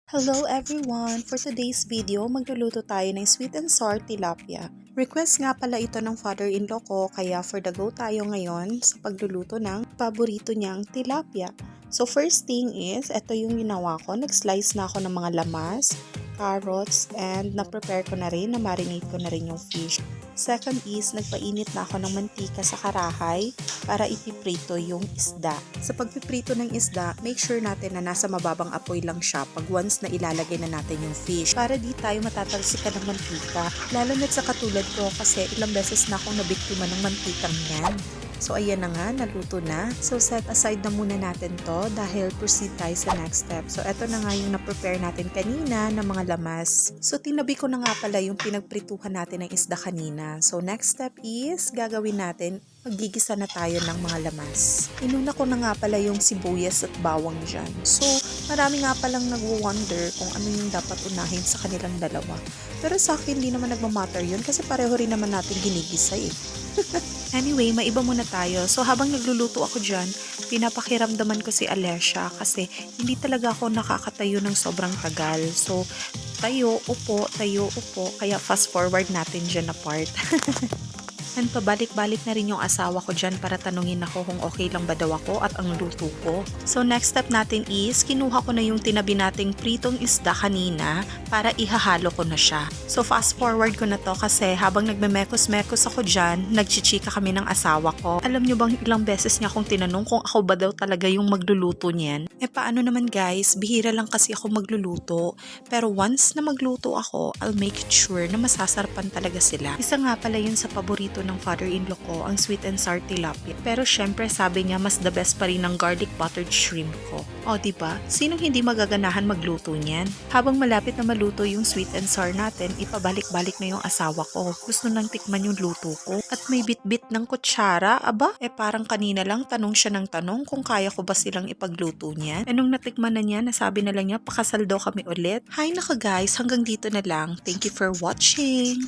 Hello everyone! For today's video, magluluto tayo ng sweet and sour tilapia. Request nga pala ito ng father-in-law ko kaya for the go tayo ngayon sa pagluluto ng paborito niyang tilapia. So first thing is, ito yung ginawa ko. Nag-slice na ako ng mga lamas, carrots, and na-prepare ko na rin, na-marinate ko na rin yung fish. Second is, nagpainit na ako ng mantika sa karahay para ipiprito yung isda. Sa pagpiprito ng isda, make sure natin na nasa mababang apoy lang siya pag once na ilalagay na natin yung fish para di tayo matatalsikan ng mantika. Lalo na sa katulad ko kasi ilang beses na akong nabiktima ng mantikang yan. So ayan na nga, naluto na. So set aside na muna natin to dahil proceed tayo sa next step. So eto na nga yung na-prepare natin kanina ng mga lamas. So tinabi ko na nga pala yung pinagprituhan natin ng isda kanina. So next step is gagawin natin, maggigisa na tayo ng mga lamas. Inuna ko na nga pala yung sibuyas at bawang dyan. So marami nga palang nagwo-wonder kung ano yung dapat unahin sa kanilang dalawa. Pero sa akin, di naman nagmamatter yun kasi pareho rin naman natin ginigisa eh. Anyway, maiba muna tayo. So habang nagluluto ako dyan, pinapakiramdaman ko si Alessia kasi hindi talaga ako nakakatayo ng sobrang tagal. So tayo, upo, kaya fast forward natin dyan na part. And pabalik-balik na rin yung asawa ko dyan para tanungin ako kung okay lang ba daw ako at ang luto ko. So next step natin is, kinuha ko na yung tinabi nating pritong isda kanina para ihahalo ko na siya. So fast forward ko na to kasi habang nagmemekos-mekos ako dyan, nagchichika kami ng asawa ko. Alam nyo bang ilang beses niya akong tinanong kung ako ba daw talaga yung magluluto niyan? Paano naman guys, bihira lang kasi ako magluluto. Pero once na magluto ako, I'll make sure na masasarapan talaga sila. Isa nga pala yun sa paborito ng father-in-law ko, ang sweet and sour tilapia. Pero syempre sabi niya mas the best pa rin ng garlic buttered shrimp ko. O diba? Sinong hindi magaganahan magluto niyan? Habang malapit na maluto yung sweet and sour natin, ipabalik-balik na yung asawa ko. Gusto nang tikman yung luto ko. At may bit-bit ng kutsara, aba? Parang kanina lang tanong siya ng tanong kung kaya ko ba silang ipagluto niyan. Nung natikman na niya, nasabi na lang niya pakasal daw kami ulit. Hay naka guys, hanggang dito na lang. Thank you for watching!